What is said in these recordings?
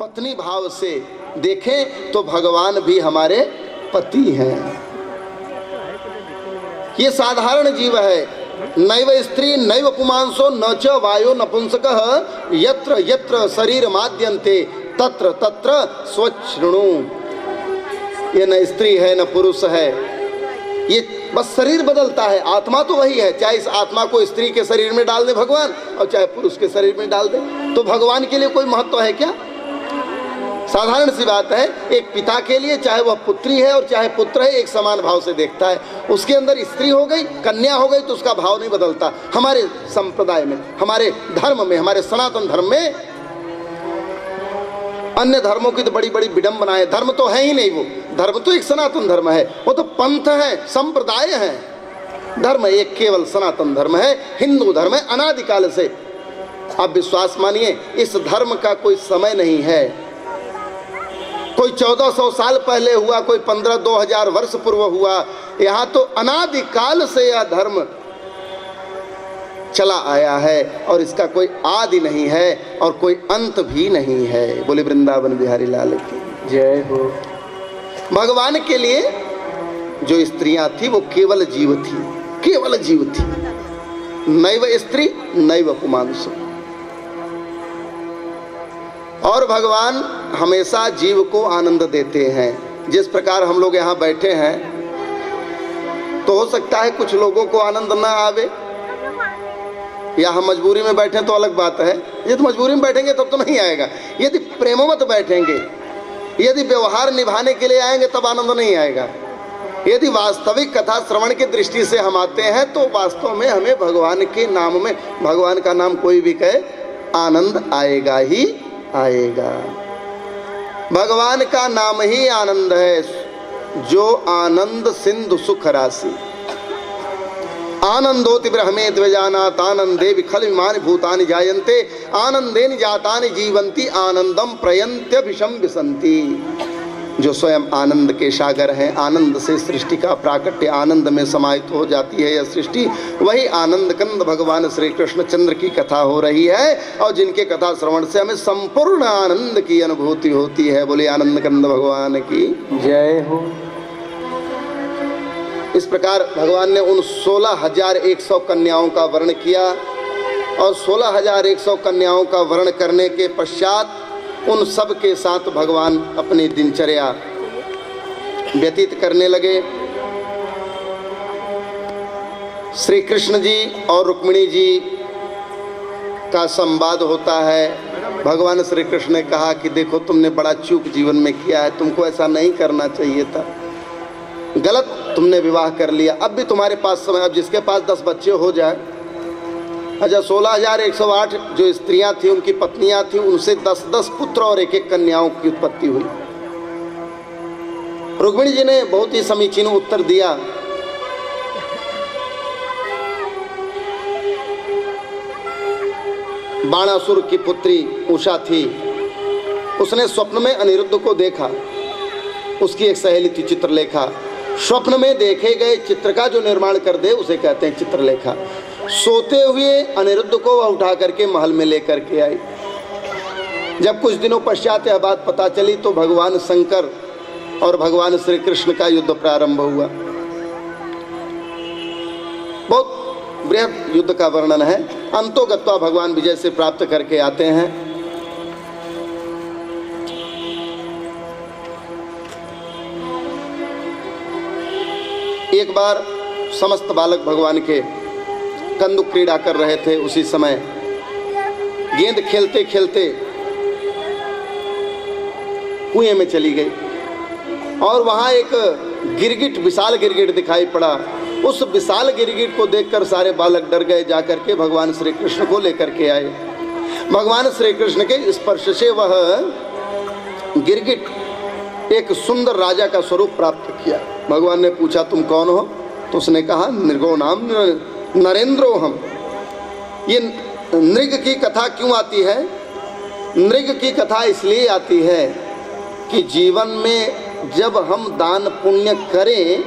पत्नी भाव से देखें तो भगवान भी हमारे पति हैं। ये साधारण जीव है। नैव स्त्री नैव पुमांसो न च वायो नपुंसकः यत्र यत्र शरीर माद्यन्ते तत्र तत्र स्वच्छृणु। ये न स्त्री है न पुरुष है, ये बस शरीर बदलता है, आत्मा तो वही है। चाहे इस आत्मा को स्त्री के शरीर में डाल दे भगवान और चाहे पुरुष के शरीर में डाल दे, तो भगवान के लिए कोई महत्व है क्या? साधारण सी बात है। एक पिता के लिए चाहे वह पुत्री है और चाहे पुत्र है, एक समान भाव से देखता है। उसके अंदर स्त्री हो गई, कन्या हो गई, तो उसका भाव नहीं बदलता। हमारे संप्रदाय में, हमारे धर्म में, हमारे सनातन धर्म में, अन्य धर्मों की तो बड़ी बड़ी विडंबनाएं। धर्म तो है ही नहीं, वो धर्म तो एक सनातन धर्म है, वो तो पंथ है, संप्रदाय है। धर्म एक केवल सनातन धर्म है, हिंदू धर्म है अनादिकाल से। आप विश्वास मानिए, इस धर्म का कोई समय नहीं है। कोई 1400 साल पहले हुआ, कोई 15-2000 वर्ष पूर्व हुआ, यहाँ तो अनादिकाल से यह धर्म चला आया है और इसका कोई आदि नहीं है और कोई अंत भी नहीं है। बोले वृंदावन बिहारी लाल की जय हो। भगवान के लिए जो स्त्रियां थी वो केवल जीव थी, केवल जीव थी। नैव स्त्री नैव पुमांसो। और भगवान हमेशा जीव को आनंद देते हैं। जिस प्रकार हम लोग यहाँ बैठे हैं, तो हो सकता है कुछ लोगों को आनंद ना आवे, या हम मजबूरी में बैठे तो अलग बात है। यदि मजबूरी में बैठेंगे तब तो नहीं आएगा। यदि प्रेमवत बैठेंगे, यदि व्यवहार निभाने के लिए आएंगे, तब आनंद नहीं आएगा। यदि वास्तविक कथा श्रवण की दृष्टि से हम आते हैं, तो वास्तव में हमें भगवान के नाम में, भगवान का नाम कोई भी कहे, आनंद आएगा ही आएगा। भगवान का नाम ही आनंद है, जो आनंद सिंधु सुख राशि। आनंदोति ब्रह्मे द्विजानात आनंदे विखल विमानि भूतानि जायन्ते आनंदेन जातानि जीवन्ति आनंदम प्रयन्त्यभिषम विसन्ति। जो स्वयं आनंद के सागर हैं, आनंद से सृष्टि का प्राकट्य, आनंद में समाहित हो जाती है यह सृष्टि, वही आनंद कंद भगवान श्री कृष्ण चंद्र की कथा हो रही है। और जिनके कथा श्रवण से हमें संपूर्ण आनंद की अनुभूति होती है। बोले आनंद कंद भगवान की जय हो। इस प्रकार भगवान ने उन 16,100 कन्याओं का वर्ण किया और 16,100 कन्याओं का वर्ण करने के पश्चात उन सब के साथ भगवान अपनी दिनचर्या व्यतीत करने लगे। श्री कृष्ण जी और रुक्मिणी जी का संवाद होता है। भगवान श्री कृष्ण ने कहा कि देखो, तुमने बड़ा चूक जीवन में किया है, तुमको ऐसा नहीं करना चाहिए था, गलत तुमने विवाह कर लिया। अब भी तुम्हारे पास समय, अब जिसके पास 10 बच्चे हो जाए। अच्छा, 16,108 जो स्त्रियां थी, उनकी पत्नियां थी, उनसे 10-10 पुत्र और 1-1 कन्याओं की उत्पत्ति हुई। रुक्मिणी जी ने बहुत ही समीचीन उत्तर दिया। बाणासुर की पुत्री उषा थी, उसने स्वप्न में अनिरुद्ध को देखा। उसकी एक सहेली थी चित्रलेखा। स्वप्न में देखे गए चित्र का जो निर्माण कर दे उसे कहते हैं चित्रलेखा। सोते हुए अनिरुद्ध को वह उठा करके महल में लेकर के आई। जब कुछ दिनों पश्चात यह बात पता चली, तो भगवान शंकर और भगवान श्री कृष्ण का युद्ध प्रारंभ हुआ। बहुत बृहद युद्ध का वर्णन है। अंतोगत्वा भगवान विजय से प्राप्त करके आते हैं। एक बार समस्त बालक भगवान के कंदुक क्रीड़ा कर रहे थे। उसी समय गेंद खेलते खेलते कुएं में चली गई और वहां एक गिरगिट, विशाल गिरगिट दिखाई पड़ा। उस विशाल गिरगिट को देखकर सारे बालक डर गए। जाकर के भगवान श्री कृष्ण को लेकर के आए। भगवान श्री कृष्ण के स्पर्श से वह गिरगिट एक सुंदर राजा का स्वरूप प्राप्त किया। भगवान ने पूछा, तुम कौन हो? तो उसने कहा, नृगो नाम नरेंद्रो हम। ये नृग की कथा क्यों आती है? नृग की कथा इसलिए आती है कि जीवन में जब हम दान पुण्य करें,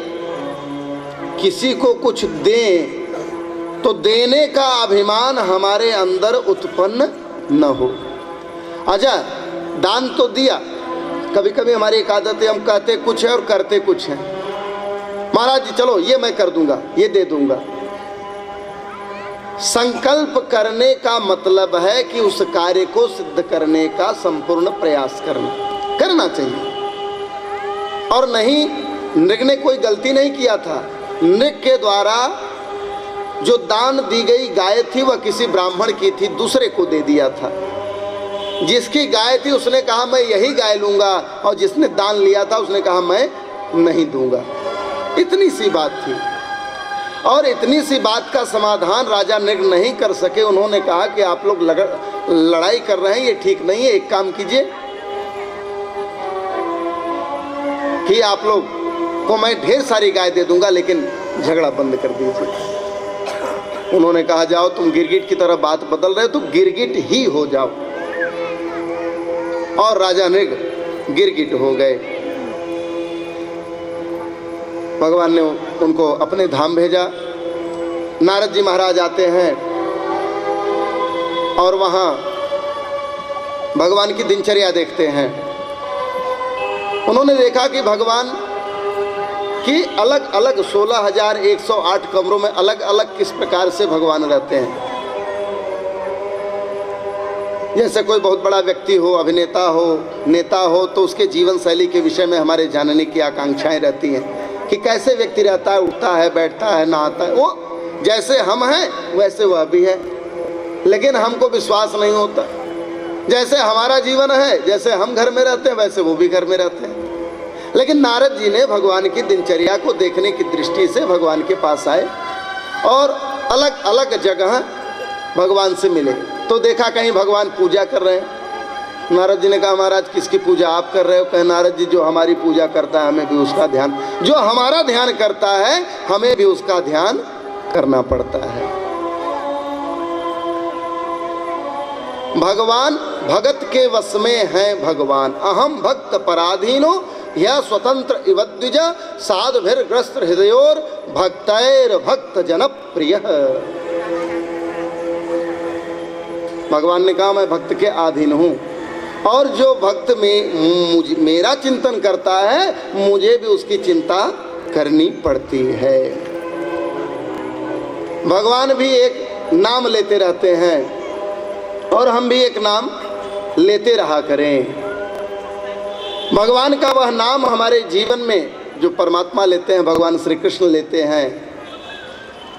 किसी को कुछ दें, तो देने का अभिमान हमारे अंदर उत्पन्न न हो। अच्छा, दान तो दिया, कभी कभी हमारी एक आदत है, हम कहते कुछ है और करते कुछ है। महाराज जी चलो ये मैं कर दूंगा, ये दे दूंगा। संकल्प करने का मतलब है कि उस कार्य को सिद्ध करने का संपूर्ण प्रयास करना चाहिए। और नहीं, नृग ने कोई गलती नहीं किया था। नृग के द्वारा जो दान दी गई गाय थी वह किसी ब्राह्मण की थी, दूसरे को दे दिया था। जिसकी गाय थी उसने कहा मैं यही गाय लूंगा, और जिसने दान लिया था उसने कहा मैं नहीं दूंगा। इतनी सी बात थी, और इतनी सी बात का समाधान राजा नृग नहीं कर सके। उन्होंने कहा कि आप लोग लड़ाई कर रहे हैं, ये ठीक नहीं है। एक काम कीजिए कि आप लोग को मैं ढेर सारी गाय दे दूंगा, लेकिन झगड़ा बंद कर दीजिए। उन्होंने कहा जाओ, तुम गिरगिट की तरह बात बदल रहे हो तो गिरगिट ही हो जाओ। और राजा नृग गिरगिट हो गए। भगवान ने उनको अपने धाम भेजा। नारद जी महाराज आते हैं और वहां भगवान की दिनचर्या देखते हैं। उन्होंने देखा कि भगवान की अलग अलग 16,108 कमरों में अलग अलग किस प्रकार से भगवान रहते हैं। जैसे कोई बहुत बड़ा व्यक्ति हो, अभिनेता हो, नेता हो, तो उसके जीवन शैली के विषय में हमारे जानने की आकांक्षाएं रहती हैं कि कैसे व्यक्ति रहता है, उठता है, बैठता है, नहाता है। वो जैसे हम हैं वैसे वह भी है, लेकिन हमको विश्वास नहीं होता। जैसे हमारा जीवन है, जैसे हम घर में रहते हैं, वैसे वो भी घर में रहते हैं। लेकिन नारद जी ने भगवान की दिनचर्या को देखने की दृष्टि से भगवान के पास आए और अलग अलग जगह भगवान से मिले। तो देखा कहीं भगवान पूजा कर रहे हैं। नारद जी ने कहा महाराज किसकी पूजा आप कर रहे हो? कहे नारद जी जो हमारी पूजा करता है हमें भी उसका ध्यान, जो हमारा ध्यान करता है हमें भी उसका ध्यान करना पड़ता है। भगवान भगत के वश में हैं। भगवान अहम भक्त पराधीनो यह स्वतंत्र इवद्विज साधुभिर्ग्रस्त हृदयोर भक्तैर भक्त जन प्रिय। भगवान ने कहा मैं भक्त के अधीन हूँ, और जो भक्त में मेरा चिंतन करता है मुझे भी उसकी चिंता करनी पड़ती है। भगवान भी एक नाम लेते रहते हैं और हम भी एक नाम लेते रहा करें। भगवान का वह नाम हमारे जीवन में जो परमात्मा लेते हैं, भगवान श्री कृष्ण लेते हैं,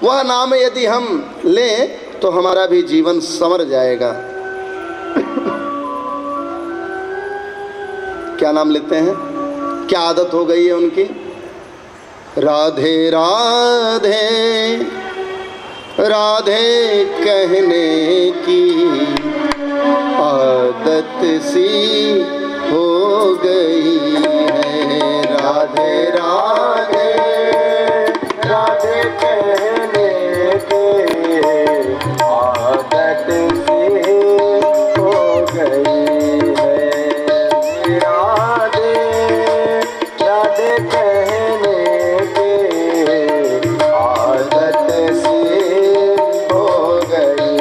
वह नाम यदि हम लें तो हमारा भी जीवन संवर जाएगा। क्या नाम लेते हैं? क्या आदत हो गई है उनकी? राधे राधे राधे कहने की आदत सी हो गई है। राधे राधे राधे कहने की आदत सी हो गई है। राधे राधे कहने की आदत सी हो गई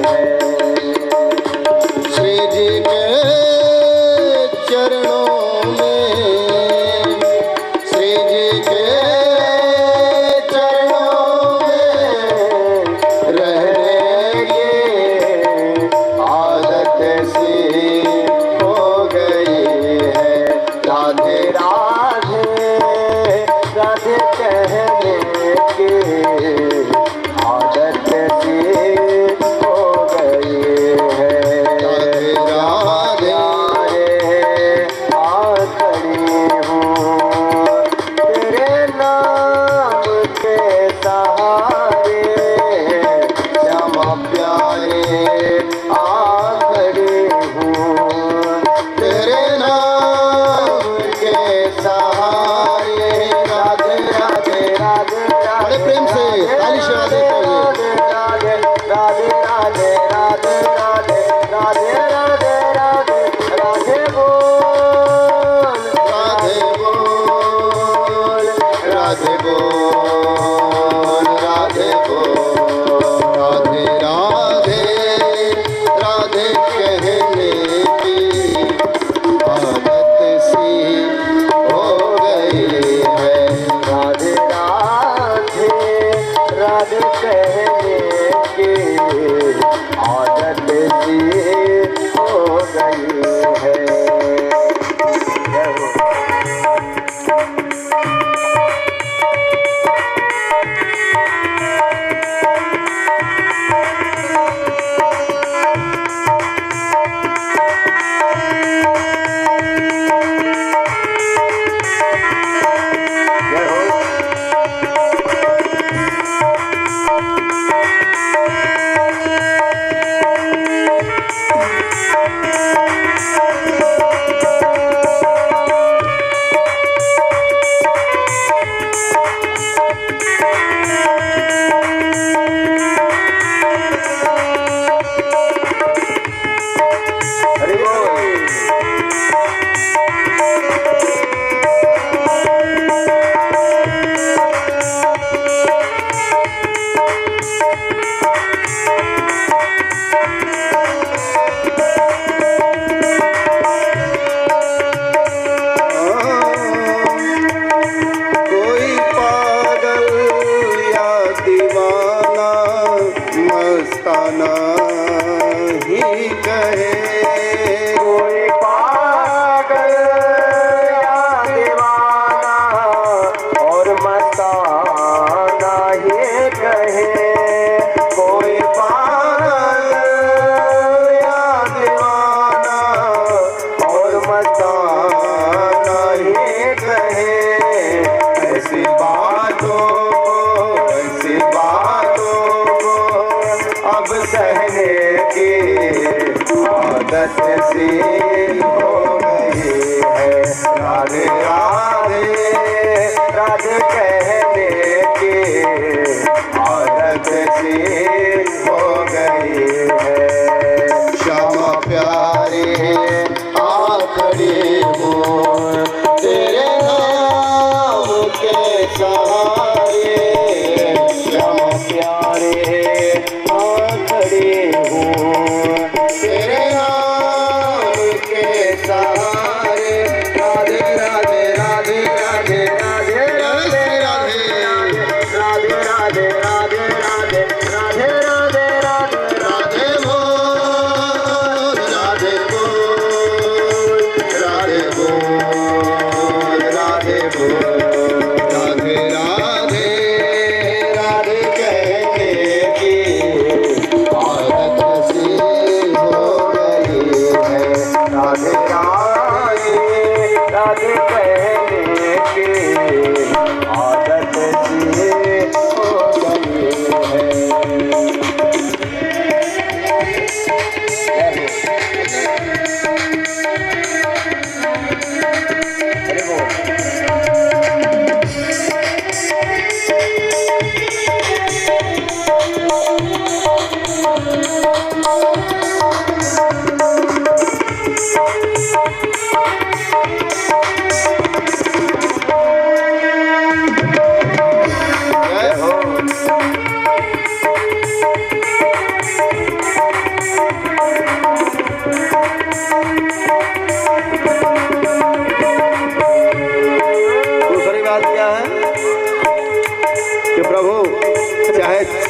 है। श्री जी के चरणों में गई है।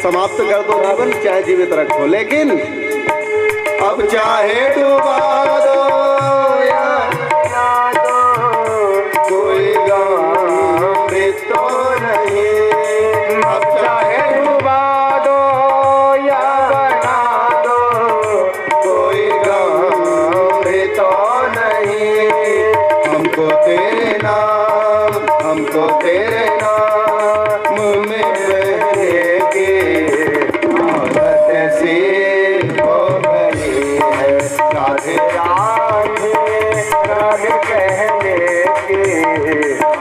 समाप्त कर दो जीवन, चाहे जीवित रखो, लेकिन अब चाहे डुबा दो या बना दो, कोई गम भी तो नहीं। अब चाहे डुबा दो या बना दो, कोई गम भी तो नहीं। हमको तेरे नाम, हमको तेरे नाम में बहने की आदत सी हो गई है। राधे राधे राधे कहने की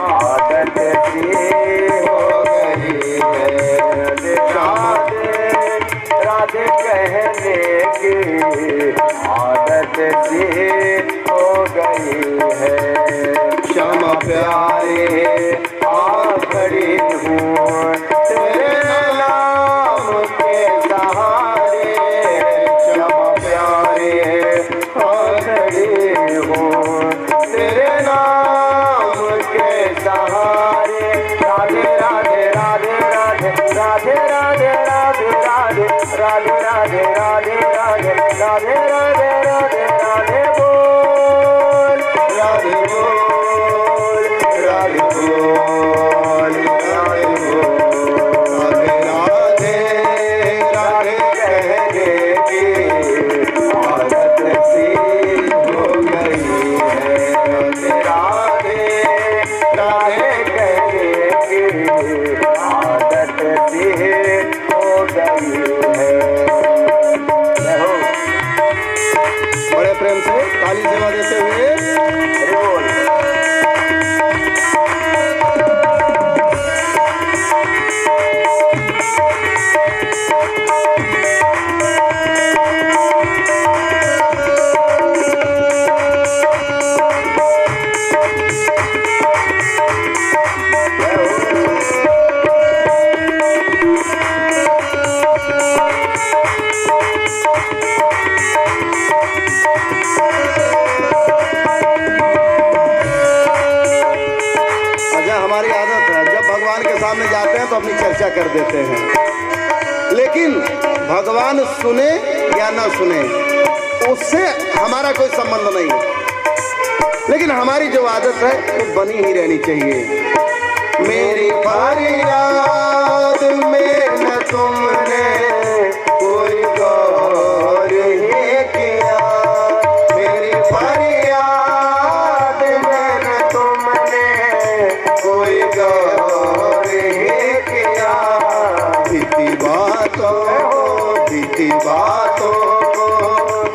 आदत सी हो गई है। राधे राधे कहने की आदत सी हो गई है। क्षमा प्यारे आ खड़ी हूँ तेरे नाम के सहारे। क्षमा प्यारे आ खड़ी हूँ तेरे नाम के सहारे। राधे राधे राधे राधे राधे राधे राधे राधे राधे राधे राधे राधे राधे राधे राधे राधे बोल। अपनी चर्चा कर देते हैं। लेकिन भगवान सुने या ना सुने उससे हमारा कोई संबंध नहीं है, लेकिन हमारी जो आदत है वो बनी ही रहनी चाहिए। मेरी फरियाद में न तुमने कोई गौर ही किया, मेरी फरियाद में न तुमने कोई गौर ही किया। बीती बातों को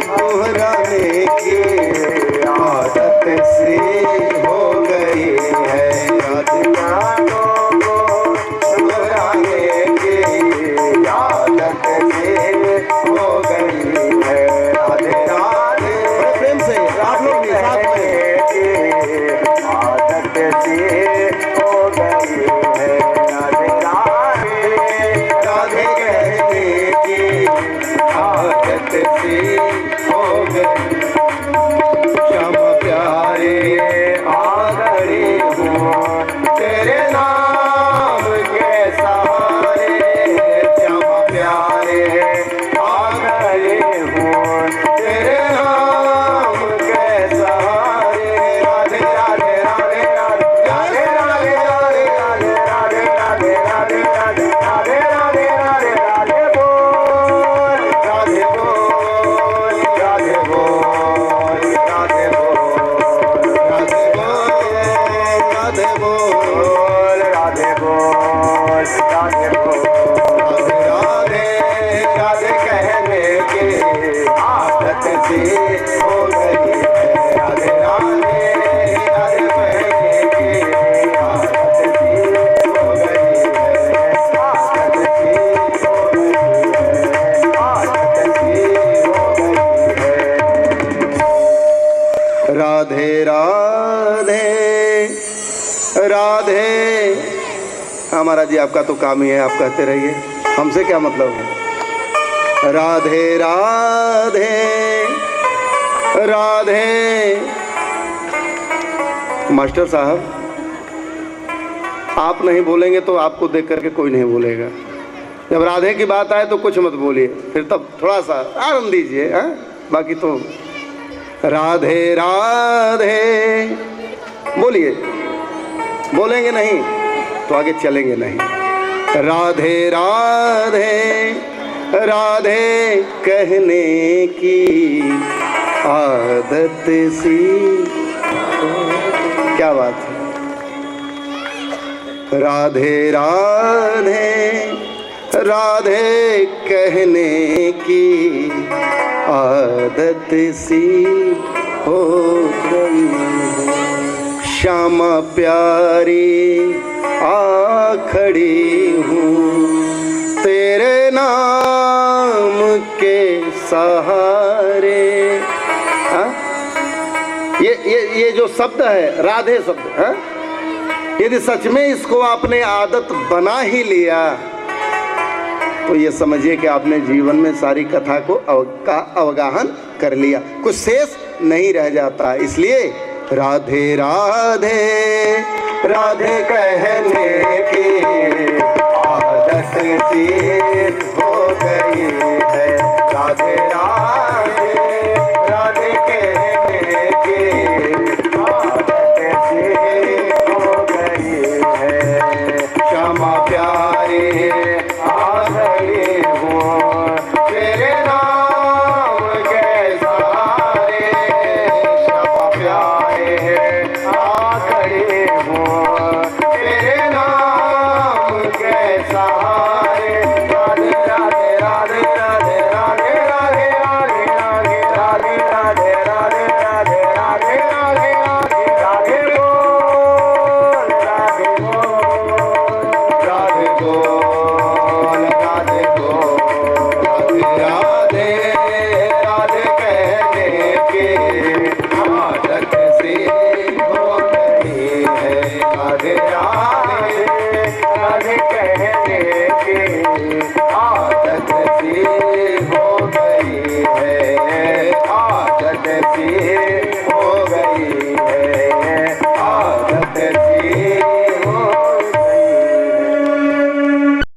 दोहराने की आदत सी हो गई है, बातों को दोहराने की आदत सी हो गई है। राधे राधे, प्रेम से आप लोग भी साथ में, आदत सी हो गई है। राधे राधे, राधे कहने की आदत सी हो गई। श्यामा प्यारे आ खड़ी हूँ तेरे नाम के सहारे, श्यामा प्यारे आ खड़ी हूँ तेरे नाम के सहारे। राधे राधे राधे राधे राधे राधे राधे राधे राधे राधे राधे राधे राधे राधे बोल, राधे बोल, राधे बोल, राधे बोल, राधे बोल, राधे बोल, राधे बोल, राधे राधे कहने की आदत सी हो गई है। राधे राधे, राधे कहने की आदत सी हो गई है, आदत सी हो गई है, आदत सी हो गई है। राधे राधे राधे। हमारा जी आपका तो काम ही है, आप कहते रहिए, हमसे क्या मतलब है। राधे राधे राधे। मास्टर साहब, आप नहीं बोलेंगे तो आपको देख करके कोई नहीं बोलेगा। जब राधे की बात आए तो कुछ मत बोलिए, फिर तब थोड़ा सा आराम दीजिए। बाकी तो राधे राधे बोलिए, बोलेंगे नहीं तो आगे चलेंगे नहीं। राधे राधे राधे कहने की आदत सी, क्या बात है। राधे राधे राधे कहने की आदत सी हो गई है। श्यामा प्यारी आ खड़ी हूँ तेरे नाम के सहारे। ये जो शब्द है राधे शब्द, यदि सच में इसको आपने आदत बना ही लिया तो ये समझिए कि आपने जीवन में सारी कथा को अवगाहन कर लिया, कुछ शेष नहीं रह जाता। इसलिए राधे राधे राधे कहने की आदत सी हो गई है। राधे राधे राधे कहने की आदत सी हो गई है। श्यामा प्यारे आ गई हूँ तेरे नाम के सहारे, श्यामा प्यारे